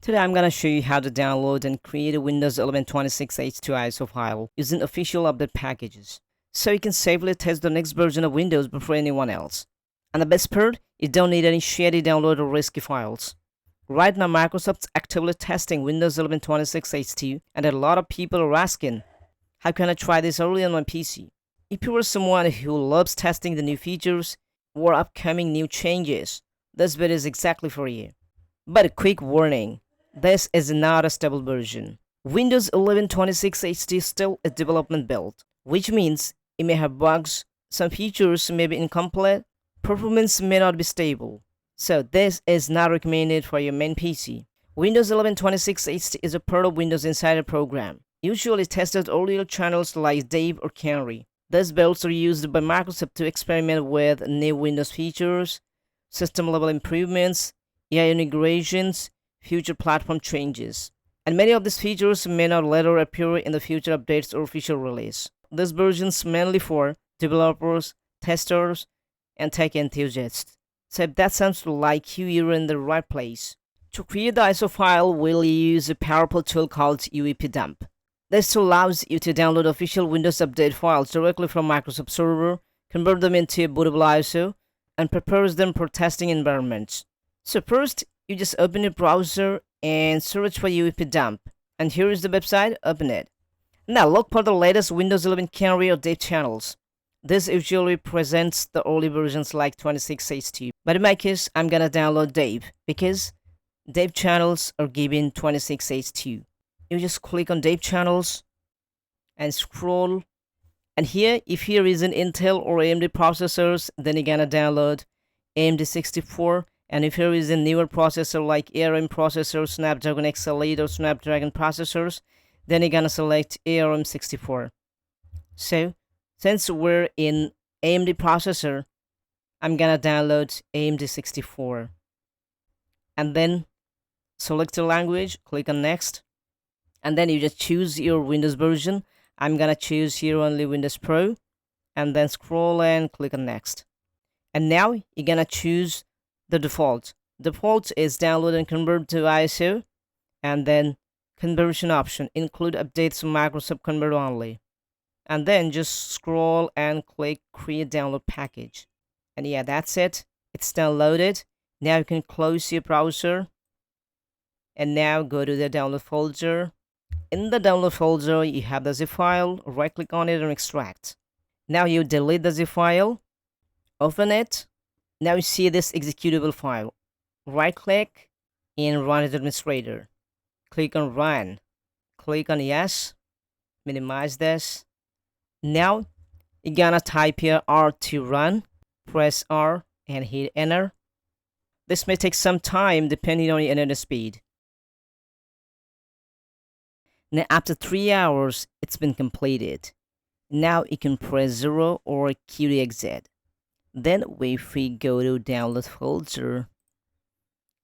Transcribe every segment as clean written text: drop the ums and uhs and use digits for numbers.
Today I'm gonna show you how to download and create a Windows 11 26H2 ISO file using official update packages, so you can safely test the next version of Windows before anyone else. And the best part, you don't need any shady download or risky files. Right now Microsoft's actively testing Windows 11 26H2 and a lot of people are asking, how can I try this early on my PC? If you are someone who loves testing the new features or upcoming new changes, this video is exactly for you. But a quick warning. This is not a stable version. Windows 11 26H2 is still a development build, which means it may have bugs, some features may be incomplete, performance may not be stable. So this is not recommended for your main PC. Windows 11 26H2 is a part of Windows Insider program, usually tested earlier channels like Dave or Canary. These builds are used by Microsoft to experiment with new Windows features, system-level improvements, AI integrations, future platform changes, and many of these features may not later appear in the future updates or official release. This version is mainly for developers, testers, and tech enthusiasts. So if that sounds like you're in the right place. To create the ISO file, we'll use a powerful tool called UUP Dump. This tool allows you to download official Windows Update files directly from Microsoft server, convert them into a bootable ISO, and prepares them for testing environments. So first, you just open your browser and search for UUP Dump. And here is the website, open it. Now look for the latest Windows 11 Canary or Dave channels. This usually presents the early versions like 26H2. But in my case, I'm gonna download Dave because Dave channels are given 26H2. You just click on Dave channels and scroll. And here, if here is an Intel or AMD processors, then you're gonna download AMD 64. And if here is a newer processor like ARM processor, Snapdragon X8 or Snapdragon processors, then you're gonna select ARM 64. So, since we're in AMD processor, I'm gonna download AMD 64. And then select the language, click on next. And then you just choose your Windows version. I'm gonna choose here only Windows Pro. And then scroll and click on next. And now you're gonna choose the default. Default is download and convert to ISO, and then conversion option, include updates from Microsoft Convert only. And then just scroll and click create download package. And yeah, that's it. It's downloaded. Now you can close your browser. And now go to the download folder. In the download folder, you have the zip file. Right click on it and extract. Now you delete the zip file. Open it. Now you see this executable file. Right click and run as administrator. Click on run. Click on yes. Minimize this. Now you're gonna type here R to run. Press R and hit enter. This may take some time depending on your internet speed. Now after 3 hours, it's been completed. Now you can press 0 or Q to exit. Then if we go to download folder,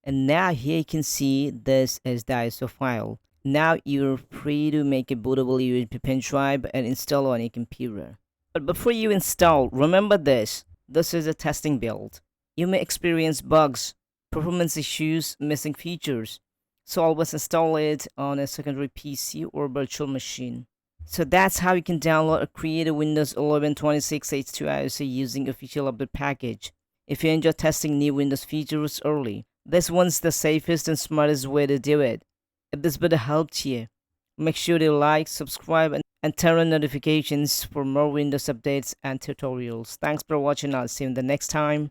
and now here you can see this is the ISO file. Now you're free to make a bootable USB pen drive and install on your computer. But before you install, remember this is a testing build. You may experience bugs, performance issues, missing features, so always install it on a secondary PC or virtual machine. So that's how you can download or create a Windows 11 26H2 ISO using official update package. If you enjoy testing new Windows features early, this one's the safest and smartest way to do it. If this video helped you, make sure to like, subscribe, and turn on notifications for more Windows updates and tutorials. Thanks for watching. I'll see you in the next time.